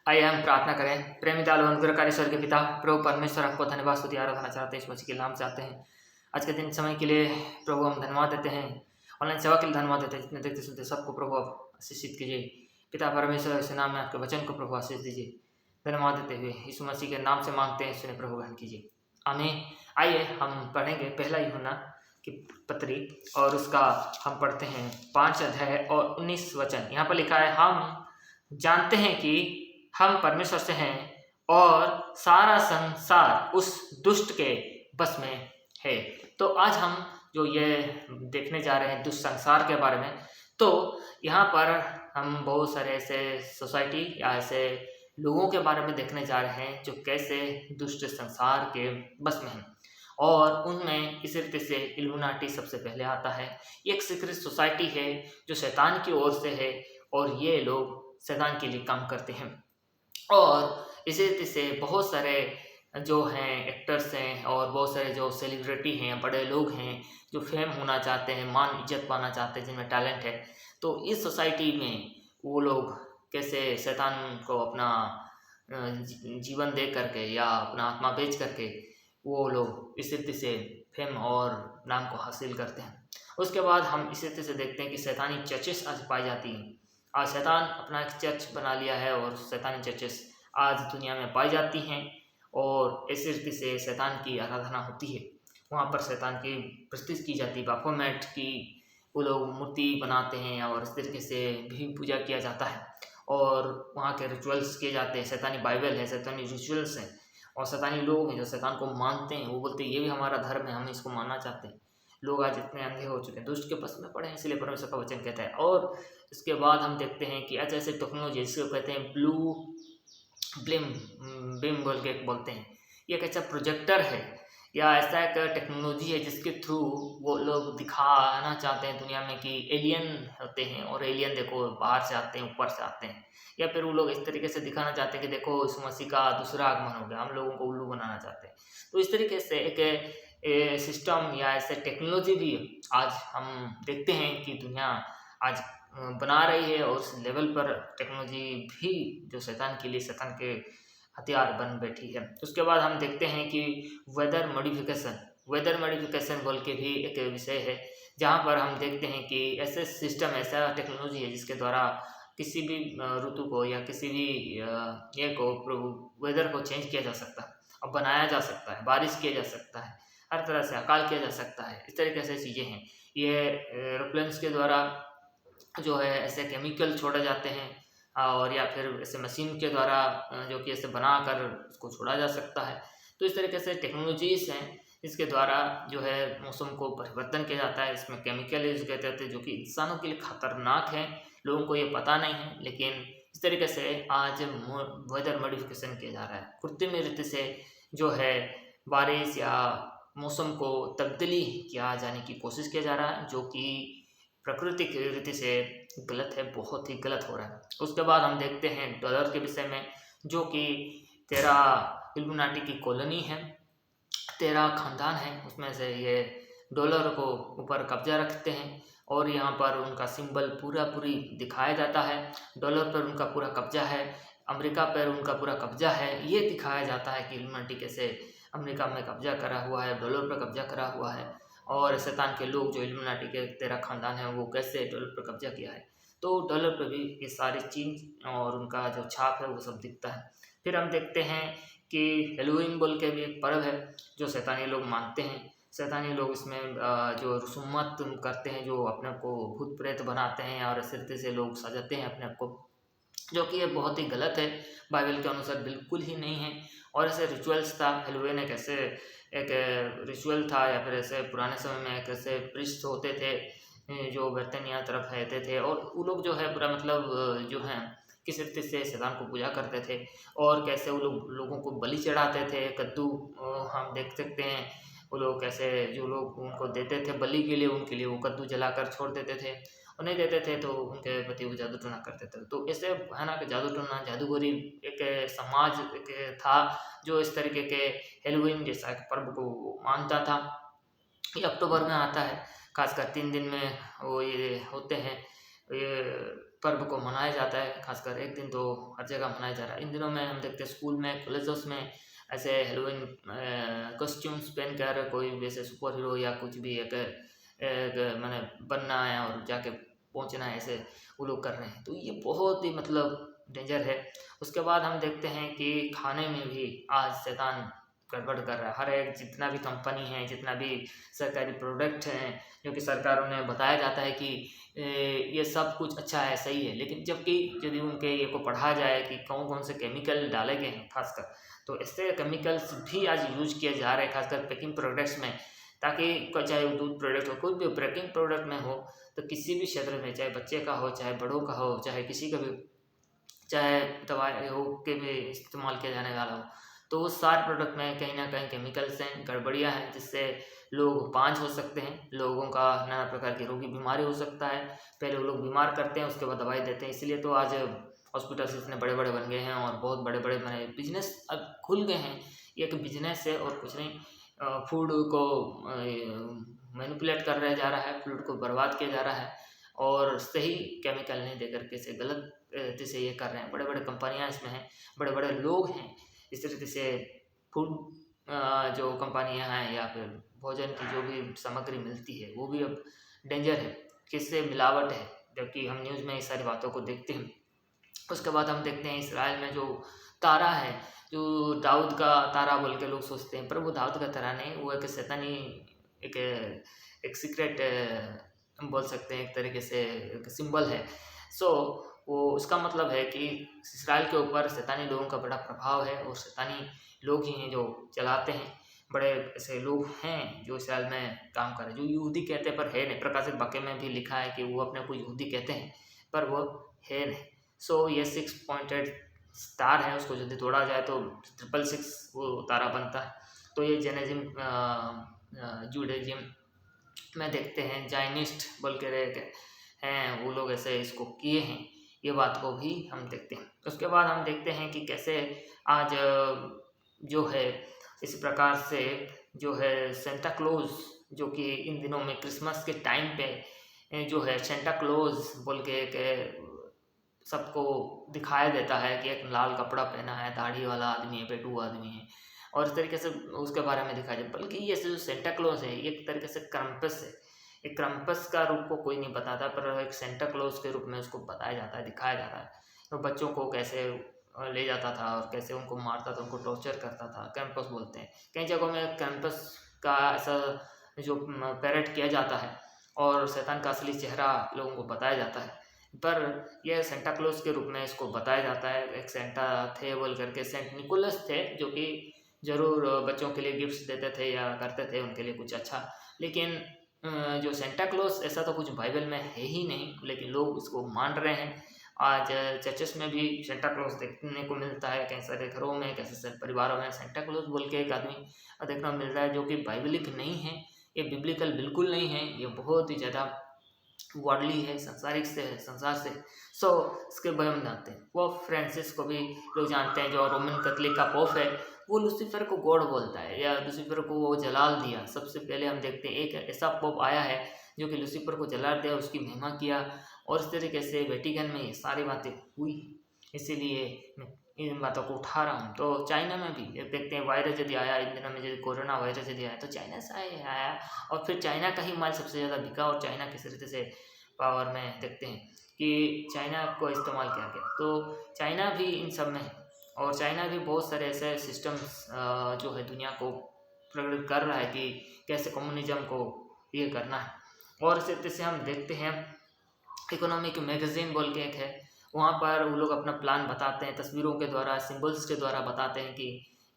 आइए हम प्रार्थना करें। प्रेमी दयालु अनुग्रहकारी स्वर्ग के पिता, प्रभु परमेश्वर, आपको धन्यवाद स्तुति आराधना चाहते हैं, इस मसीह के नाम से आते हैं। आज के दिन समय के लिए प्रभु हम धन्यवाद देते हैं, ऑनलाइन सेवा के लिए धन्यवाद देते हैं। जितने देखते सुनते सबको प्रभु आप आशीषित कीजिए। पिता परमेश्वर इस नाम में आपके वचन को प्रभु आशीष दीजिए। धन्यवाद देते हुए यीशु मसीह के नाम से मांगते हैं, सुने प्रभु ग्रहण कीजिए, आमीन। आइए हम पढ़ेंगे पहला यूहन्ना की पत्री और उसका हम पढ़ते हैं 5 अध्याय और 19 वचन। यहाँ पर लिखा है, हम जानते हैं कि हम परमेश्वर से हैं और सारा संसार उस दुष्ट के बस में है। तो आज हम जो ये देखने जा रहे हैं दुष्ट संसार के बारे में, तो यहाँ पर हम बहुत सारे ऐसे सोसाइटी या ऐसे लोगों के बारे में देखने जा रहे हैं जो कैसे दुष्ट संसार के बस में हैं। और उनमें इस रीति से इल्यूमिनाटी सबसे पहले आता है। ये एक सीक्रेट सोसाइटी है जो शैतान की ओर से है और ये लोग शैतान के लिए काम करते हैं। और इसी रीति से बहुत सारे जो हैं एक्टर्स हैं और बहुत सारे जो सेलिब्रिटी हैं, बड़े लोग हैं जो फेम होना चाहते हैं, मान इज्जत पाना चाहते हैं, जिनमें टैलेंट है। तो इस सोसाइटी में वो लोग कैसे शैतान को अपना जीवन दे करके या अपना आत्मा बेच करके वो लोग इस रीति से फेम और नाम को हासिल करते हैं। उसके बाद हम इस रीति से देखते हैं कि शैतानी चर्चेस आज पाई जाती हैं। आज शैतान अपना एक चर्च बना लिया है और शैतानी चर्चेस आज दुनिया में पाई जाती हैं और इस रीति से शैतान की आराधना होती है। वहाँ पर शैतान की प्रस्तुति की जाती है, बाफोमेट की वो लोग मूर्ति बनाते हैं और इस तरीके से भी पूजा किया जाता है और वहाँ के रिचुअल्स किए जाते हैं। शैतानी बाइबल है, शैतानी रिचुअल्स हैं और शैतानी लोग हैं जो शैतान को मानते हैं। वो बोलते हैं ये भी हमारा धर्म है, हम इसको मानना चाहते हैं। लोग आज इतने अंधे हो चुके हैं, दुष्ट के बस में पड़े हैं, इसलिए परमेश्वर का वचन कहता है। और इसके बाद हम देखते हैं कि ऐसे ऐसे टेक्नोलॉजी जिसको कहते हैं ब्लू बिम बोल के बोलते हैं, ये एक ऐसा प्रोजेक्टर है या ऐसा एक टेक्नोलॉजी है जिसके थ्रू वो लोग दिखाना चाहते हैं दुनिया में कि एलियन होते हैं और एलियन देखो बाहर से आते हैं, ऊपर से आते हैं। या फिर वो लोग इस तरीके से दिखाना चाहते हैं कि देखो इस मसीह का दूसरा आगमन हो गया, हम लोगों को उल्लू बनाना चाहते हैं। तो इस तरीके से एक सिस्टम या ऐसे टेक्नोलॉजी भी आज हम देखते हैं कि दुनिया आज बना रही है और उस लेवल पर टेक्नोलॉजी भी जो शैतान के लिए शैतान के हथियार बन बैठी है। उसके बाद हम देखते हैं कि वेदर मॉडिफिकेशन बोल के भी एक विषय है, जहाँ पर हम देखते हैं कि ऐसे सिस्टम, ऐसा टेक्नोलॉजी है जिसके द्वारा किसी भी ऋतु को या किसी भी ये को वेदर को चेंज किया जा सकता है और बनाया जा सकता है, बारिश किया जा सकता है, हर तरह से अकाल किया जा सकता है। इस तरीके से चीज़ें हैं। ये एरोप्लेन्स के द्वारा जो है ऐसे केमिकल छोड़े जाते हैं और या फिर ऐसे मशीन के द्वारा जो कि ऐसे बना कर उसको छोड़ा जा सकता है। तो इस तरीके से टेक्नोलॉजीज़ हैं इसके द्वारा जो है मौसम को परिवर्तन किया जाता है। इसमें केमिकल यूज किए जाते हैं जो कि इंसानों के लिए खतरनाक है, लोगों को ये पता नहीं है, लेकिन इस तरीके से आज वेदर मॉडिफिकेशन किया जा रहा है। कृत्रिम रीति से जो है बारिश या मौसम को तब्दीली किया जाने की कोशिश किया जा रहा है, जो कि प्राकृतिक रीति से गलत है, बहुत ही गलत हो रहा है। उसके बाद हम देखते हैं डॉलर के विषय में, जो कि 13 इल्यूमिनाटी की कॉलोनी है, 13 खानदान है, उसमें से ये डॉलर को ऊपर कब्जा रखते हैं और यहाँ पर उनका सिंबल पूरी दिखाया जाता है। डॉलर पर उनका पूरा कब्जा है, अमेरिका पर उनका पूरा कब्जा है। ये दिखाया जाता है कि इल्यूमिनाटी कैसे अमेरिका में कब्जा करा हुआ है, डॉलर पर कब्जा करा हुआ है और शैतान के लोग जो इल्यूमिनाटी के 13 खानदान हैं वो कैसे डॉलर पर कब्जा किया है। तो डॉलर पर भी ये सारी चीज़ और उनका जो छाप है वो सब दिखता है। फिर हम देखते हैं कि हेलोवीन बोल के भी एक पर्व है जो शैतानी लोग मानते हैं। शैतानी लोग इसमें जो रसूमात करते हैं, जो अपने को भूत प्रेत बनाते हैं और इस तरीके से लोग सजाते हैं अपने आप को, जो कि ये बहुत ही गलत है, बाइबल के अनुसार बिल्कुल ही नहीं है। और ऐसे रिचुअल्स था, हेलोवीन एक ऐसे एक रिचुअल था या फिर ऐसे पुराने समय में एक ऐसे प्रीस्ट होते थे जो बर्तनिया तरफ रहते थे और वो लोग जो है पूरा मतलब जो है किस रीति से शैतान को पूजा करते थे और कैसे वो लोग लोगों को बलि चढ़ाते थे। कद्दू हम देख सकते हैं, वो लोग कैसे जो लोग उनको देते थे बलि के लिए, उनके लिए वो कद्दू जलाकर छोड़ देते थे और नहीं देते थे तो उनके प्रति वो जादू टोना करते थे। तो ऐसे भयानक जादू टोना, जादूगरी एक समाज एक था जो इस तरीके के हेलोवीन जैसा एक पर्व को मानता था। ये अक्टूबर में आता है, खासकर 3 दिन में वो ये होते हैं ये पर्व को मनाया जाता है, खासकर एक दिन तो हर जगह मनाया जा रहा है। इन दिनों में हम देखते हैं स्कूल में, कॉलेजेस में ऐसे हेलोवीन कॉस्ट्यूम्स पहन कर कोई वैसे सुपर हीरो या कुछ भी एक मैंने बनना है और जाके पहुंचना है, ऐसे वो लोग कर रहे हैं। तो ये बहुत ही मतलब डेंजर है। उसके बाद हम देखते हैं कि खाने में भी आज शैतान गड़बड़ कर रहा है। हर एक जितना भी कंपनी है, जितना भी सरकारी प्रोडक्ट हैं, जो कि सरकारों ने बताया जाता है कि ये सब कुछ अच्छा है, सही है, लेकिन जबकि यदि उनके ये को पढ़ा जाए कि कौन कौन से केमिकल डाले गए हैं खासकर, तो ऐसे केमिकल्स भी आज यूज किए जा रहे हैं खासकर पैकिंग प्रोडक्ट्स में, ताकि चाहे वो दूध प्रोडक्ट हो, कोई भी पैकिंग प्रोडक्ट में हो, तो किसी भी क्षेत्र में, चाहे बच्चे का हो, चाहे बड़ों का हो, चाहे किसी का भी, चाहे दवाई हो के भी इस्तेमाल किया जाने वाला हो, तो वो सारे प्रोडक्ट में कहीं ना कहीं केमिकल्स हैं, गड़बड़ियाँ हैं, जिससे लोग बांझ हो सकते हैं, लोगों का नाना प्रकार की रोगी बीमारी हो सकता है। पहले वो लोग बीमार करते हैं, उसके बाद दवाई देते हैं। इसलिए तो आज हॉस्पिटल्स इतने बड़े बड़े बन गए हैं और बहुत बड़े बड़े मैंने बिजनेस अब खुल गए हैं। ये एक बिजनेस है और कुछ नहीं। फूड को मैनिपुलेट कर रहा जा रहा है, फूड को बर्बाद किया जा रहा है और सही केमिकल नहीं दे करके से गलत तरीके ये कर रहे हैं। बड़े बड़े कंपनियां इसमें हैं, बड़े बड़े लोग हैं। इस तरीके से फूड जो कंपनियां हैं या फिर भोजन की जो भी सामग्री मिलती है वो भी अब डेंजर है, किससे मिलावट है, जबकि हम न्यूज़ में इस सारी बातों को देखते हैं। उसके बाद हम देखते हैं इसराइल में जो तारा है, जो दाऊद का तारा बोल के लोग सोचते हैं, पर वो दाऊद का तारा नहीं, वो एक शैतानी एक एक सीक्रेट बोल सकते हैं, एक तरीके से एक सिंबल है। सो वो उसका मतलब है कि इसराइल के ऊपर शैतानी लोगों का बड़ा प्रभाव है और शैतानी लोग ही हैं जो चलाते हैं। बड़े ऐसे लोग हैं जो इसराइल में काम कर रहे हैं, जो यहूदी कहते हैं पर है नहीं। प्रकाशित वाक्य में भी लिखा है कि वो अपने को यहूदी कहते हैं पर वो है नहीं। सो ये 6 पॉइंटेड स्टार है, उसको यदि तोड़ा जाए तो 666 वो तारा बनता है। तो ये जैनिज्म, जूडाइज्म में देखते हैं, जाइनिस्ट बोल के हैं वो लोग, ऐसे इसको किए हैं। ये बात को भी हम देखते हैं। उसके बाद हम देखते हैं कि कैसे आज जो है इस प्रकार से जो है सेंटा क्लॉज, जो कि इन दिनों में क्रिसमस के टाइम पे जो है सेंटा क्लॉज बोल के एक सबको दिखाया देता है कि एक लाल कपड़ा पहना है, दाढ़ी वाला आदमी है, पेटू आदमी है, और इस तरीके से उसके बारे में दिखाया जाए। बल्कि ये जो सेंटा क्लॉज है ये एक तरीके से क्रम्पस है। एक क्रम्पस का रूप को कोई नहीं बताता, पर एक सेंटा क्लॉज के रूप में उसको बताया जाता है, दिखाया जाता है। तो बच्चों को कैसे ले जाता था और कैसे उनको मारता था, उनको टॉर्चर करता था, कैंपस बोलते हैं। कई जगहों में कैंपस का ऐसा जो पैरेड किया जाता है और शैतान का असली चेहरा लोगों को बताया जाता है, पर यह सेंटा क्लॉज के रूप में इसको बताया जाता है। एक सेंटा थे बोल करके, सेंट निकोलस थे, जो कि ज़रूर बच्चों के लिए गिफ्ट्स देते थे या करते थे उनके लिए कुछ अच्छा। लेकिन जो सेंटा क्लॉज ऐसा तो कुछ बाइबल में है ही नहीं, लेकिन लोग उसको मान रहे हैं। आज चर्चेस में भी सेंटा क्लॉज देखने को मिलता है, कई सारे घरों में, कैसे सारे परिवारों में सेंटा क्लॉज बोल के एक आदमी देखने को मिल रहा है, जो कि बाइबलिक नहीं है, ये बिब्लिकल बिल्कुल नहीं है, ये बहुत ही ज़्यादा वर्ल्डली है, सांसारिक से है, संसार से। सो इसके बारे में जानते हैं। वो फ्रांसिस को भी लोग जानते हैं, जो रोमन कैथोलिक का पोप है, वो लूसीफर को गॉड बोलता है या लूसीफर को वो जलाल दिया। सबसे पहले हम देखते हैं एक ऐसा पोप आया है जो कि लूसीफर को जलाल दिया, उसकी महिमा किया, और इस तरीके से वेटिकन में ये सारी बातें हुई। इसीलिए मैं इन बातों को उठा रहा हूँ। तो चाइना में भी ये देखते हैं, वायरस यदि आया इन दिनों में, यदि कोरोना वायरस यदि आया तो चाइना से आया, और फिर चाइना का ही माल सबसे ज़्यादा बिका, और चाइना किस तरीके से पावर में देखते हैं कि चाइना को इस्तेमाल किया गया। तो चाइना भी इन सब में है, और चाइना भी बहुत सारे ऐसे सिस्टम्स जो है दुनिया को प्रकट कर रहा है कि कैसे कम्युनिज्म को ये करना है। और इस तरीके से हम देखते हैं, इकोनॉमिक मैगजीन बोल के एक है, वहाँ पर वो लोग अपना प्लान बताते हैं, तस्वीरों के द्वारा, सिंबल्स के द्वारा बताते हैं कि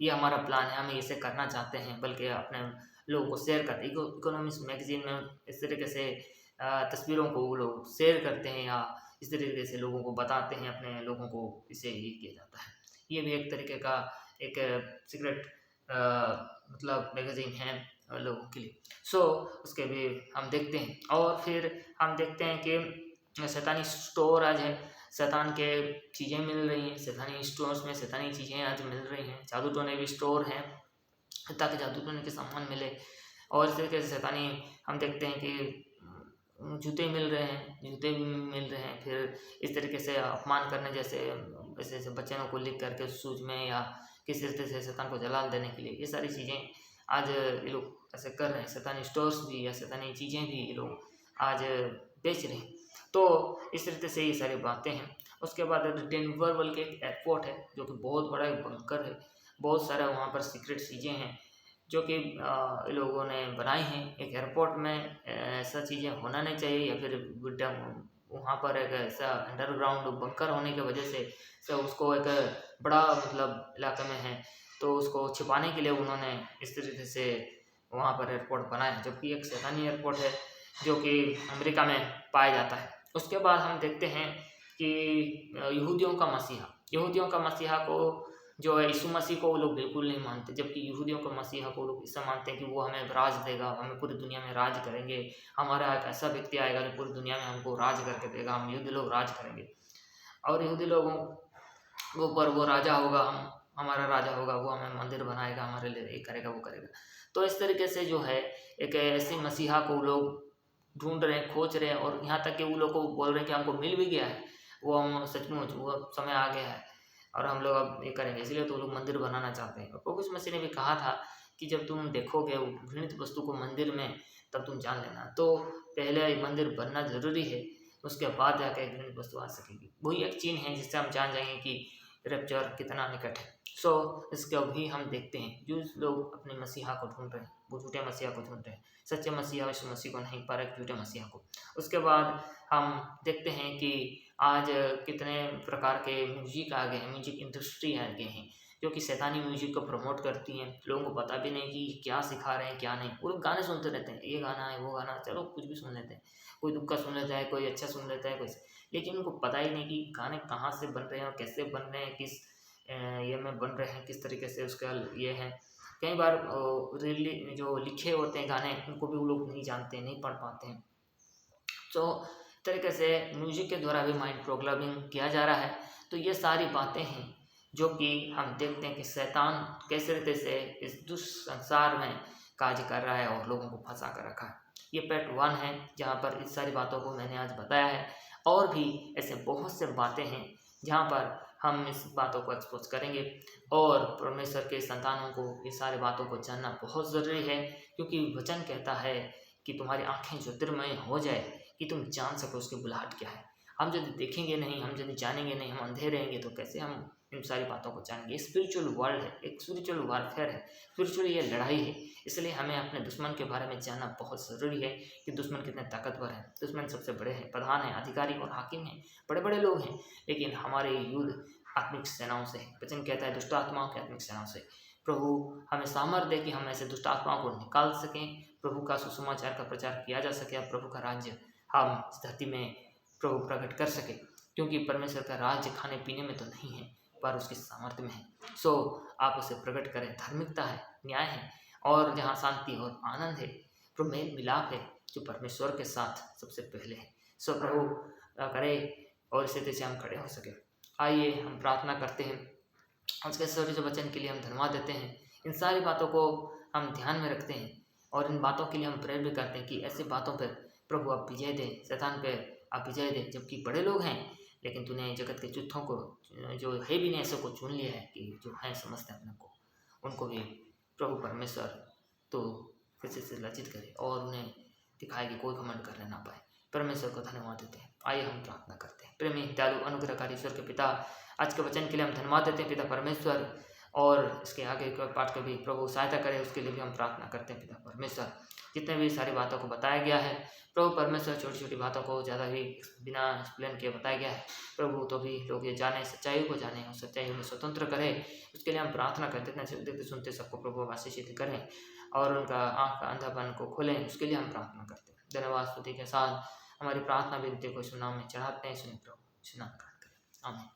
ये हमारा प्लान है, हम इसे करना चाहते हैं, बल्कि अपने लोगों को शेयर करते हैं। इकोनॉमिक्स मैगजीन में इस तरीके से तस्वीरों को वो लोग शेयर करते हैं या इस तरीके से लोगों को बताते हैं, अपने लोगों को इसे ये किया जाता है। ये भी एक तरीके का एक सीक्रेट मतलब मैगजीन है लोगों के लिए। सो उसके भी हम देखते हैं। और फिर हम देखते हैं कि शैतानी स्टोर आज है, शैतान के चीज़ें मिल रही हैं, शैतानी स्टोर्स में शैतानी चीज़ें आज मिल रही हैं। जादू टोने भी स्टोर हैं ताकि जादू टोने के सामान मिले। और इस तरीके से शैतानी हम देखते हैं कि जूते मिल रहे हैं, जूते मिल रहे हैं, फिर इस तरीके से अपमान करने जैसे ऐसे ऐसे बच्चों को लिख करके सूज में या किसी तरीके से शैतान को जलाल देने के लिए, ये सारी चीज़ें आज ये लोग ऐसे कर रहे हैं। शैतानी स्टोर्स भी या शैतानी चीज़ें भी ये लोग आज बेच रहे हैं। तो इस तरीके से ये सारी बातें हैं। उसके बाद डेनवर बोल के एक एयरपोर्ट है जो कि बहुत बड़ा एक बंकर है, बहुत सारा वहाँ पर सीक्रेट चीज़ें हैं जो कि लोगों ने बनाई हैं। एक एयरपोर्ट में ऐसा चीज़ें होना नहीं चाहिए, या फिर वहाँ पर एक ऐसा अंडरग्राउंड बंकर होने की वजह से उसको एक बड़ा मतलब इलाके में है, तो उसको छिपाने के लिए उन्होंने इस तरीके से वहाँ पर एयरपोर्ट बनाया है, जबकि एक शैतानी एयरपोर्ट है जो कि अमेरिका में पाया जाता है। उसके बाद हम देखते हैं कि यहूदियों का मसीहा को जो है यीशु मसीह को वो लोग बिल्कुल नहीं मानते, जबकि यहूदियों का मसीहा को लोग इससे मानते हैं कि वो हमें राज देगा, हमें पूरी दुनिया में राज करेंगे, हमारा एक ऐसा व्यक्ति आएगा जो पूरी दुनिया में हमको राज करके देगा, हम यहूदी लोग राज करेंगे और यहूदी लोगों के ऊपर वो राजा होगा, हमारा राजा होगा, वो हमें मंदिर बनाएगा, हमारे लिए ये करेगा वो करेगा। तो इस तरीके से जो है एक ऐसे मसीहा को लोग ढूंढ रहे हैं, खोज रहे हैं, और यहाँ तक कि वो लोग को बोल रहे हैं कि हमको मिल भी गया है, वो हम सचमुच वो समय आ गया है और हम लोग अब ये करेंगे, इसलिए तो लोग मंदिर बनाना चाहते हैं। और प्रभु यीशु मसीह ने भी कहा था कि जब तुम देखोगे वो घृणित वस्तु को मंदिर में, तब तुम जान लेना। तो पहले मंदिर बनना जरूरी है, उसके बाद जाकर घृणित वस्तु आ सकेगी। वही एक चिन्ह है जिससे हम जान जाएंगे कि रैप्चर कितना निकट है। सो इसके अभी हम देखते हैं जो लोग अपने मसीहा को ढूंढ रहे हैं, वो झूठे मसीहा को ढूंढ रहे हैं, सच्चे मसीहा यीशु मसीह को नहीं पा रहे, झूठे मसीहा को। उसके बाद हम देखते हैं कि आज कितने प्रकार के म्यूजिक आ गए हैं, म्यूजिक इंडस्ट्री आ गए हैं जो कि शैतानी म्यूजिक को प्रमोट करती हैं। लोगों को पता भी नहीं कि क्या सिखा रहे हैं क्या नहीं, वो लोग गाने सुनते रहते हैं, ये गाना है वो गाना, चलो कुछ भी सुन लेते हैं, कोई दुख का सुन लेता है, कोई अच्छा सुन लेता है, कोई, लेकिन उनको पता ही नहीं कि गाने कहाँ से बन रहे हैं और कैसे बन रहे हैं, किस ये में बन रहे हैं, किस तरीके से उसका ये है। कई बार जो लिखे होते हैं गाने उनको भी वो लोग नहीं जानते, नहीं पढ़ पाते हैं। तो तरीके से म्यूजिक के द्वारा भी माइंड प्रोग्रामिंग किया जा रहा है। तो ये सारी बातें हैं जो कि हम देखते हैं कि शैतान कैसे तरीके से इस दुष्ट संसार में कार्य कर रहा है और लोगों को फंसा कर रखा है। ये पार्ट 1 है जहाँ पर इस सारी बातों को मैंने आज बताया है, और भी ऐसे बहुत से बातें हैं जहाँ पर हम इस बातों को एक्सपोज करेंगे। और परमेश्वर के संतानों को ये सारी बातों को जानना बहुत ज़रूरी है, क्योंकि वचन कहता है कि तुम्हारी आंखें ज्योतिर्मय हो जाए कि तुम जान सको उसकी बुलाहट क्या है। हम यदि देखेंगे नहीं, हम यदि जानेंगे नहीं, हम अंधे रहेंगे, तो कैसे हम इन सारी बातों को जानेंगे। स्पिरिचुअल वर्ल्ड है, एक स्पिरिचुअल वारफेयर है, स्पिरिचुअल ये लड़ाई है। इसलिए हमें अपने दुश्मन के बारे में जानना बहुत ज़रूरी है कि दुश्मन कितने ताकतवर हैं। दुश्मन सबसे बड़े हैं, प्रधान हैं, अधिकारी और हाकिम हैं, बड़े बड़े लोग हैं, लेकिन हमारे युद्ध आत्मिक सेनाओं से है। वचन कहता है दुष्ट आत्माओं की आत्मिक सेनाओं से। प्रभु हमें सामर्थ्य दे कि हम ऐसे दुष्ट आत्माओं को निकाल सकें, प्रभु का सुसमाचार का प्रचार किया जा सके, प्रभु का राज्य हम इस धरती में प्रभु प्रकट कर सके, क्योंकि परमेश्वर का राज्य खाने पीने में तो नहीं है पर उसकी सामर्थ्य में है। सो आप उसे प्रकट करें। धार्मिकता है, न्याय है, और जहाँ शांति और आनंद है, प्रभु मेल मिलाप है जो परमेश्वर के साथ सबसे पहले है। सो प्रभु करे और इसी तरह से हम खड़े हो सके। आइए हम प्रार्थना करते हैं। आज के सर्वोच्च वचन के लिए हम धन्यवाद देते हैं। इन सारी बातों को हम ध्यान में रखते हैं और इन बातों के लिए हम प्रेरित भी करते हैं कि ऐसी बातों पर प्रभु आप विजय दे, शैतान पे आप विजय दे। जबकि बड़े लोग हैं, लेकिन तूने जगत के चुत्थों को जो है भी नहीं ऐसे को चुन लिया है कि जो है समझते हैं अपने को, उनको भी प्रभु परमेश्वर तो किसी से लज्जित करे और उन्हें दिखाए कि कोई घमंड करने ना पाए। परमेश्वर को धन्यवाद देते हैं। आइए हम प्रार्थना करते हैं। प्रेमी दयालु अनुग्रहकारी ईश्वर के पिता, आज के वचन के लिए हम धन्यवाद देते हैं पिता परमेश्वर, और इसके आगे के पाठ को भी प्रभु सहायता करे, उसके लिए भी हम प्रार्थना करते हैं पिता परमेश्वर। जितने भी सारी बातों को बताया गया है प्रभु परमेश्वर, छोटी छोटी बातों को ज़्यादा ही बिना एक्सप्लेन किए बताया गया है प्रभु, तो भी लोग ये जाने, सच्चाई को जाने और सच्चाई में स्वतंत्र करें, उसके लिए हम प्रार्थना करते हैं। देखते सुनते सबको प्रभु आशीषित करें और उनका आँख का अंधापन को खोलें, उसके लिए हम प्रार्थना करते हैं। धन्यवाद स्तुति के साथ हमारी प्रार्थना विनती को सुनाम में चढ़ाते हैं। सुने प्रभु, सुना करें। आमीन।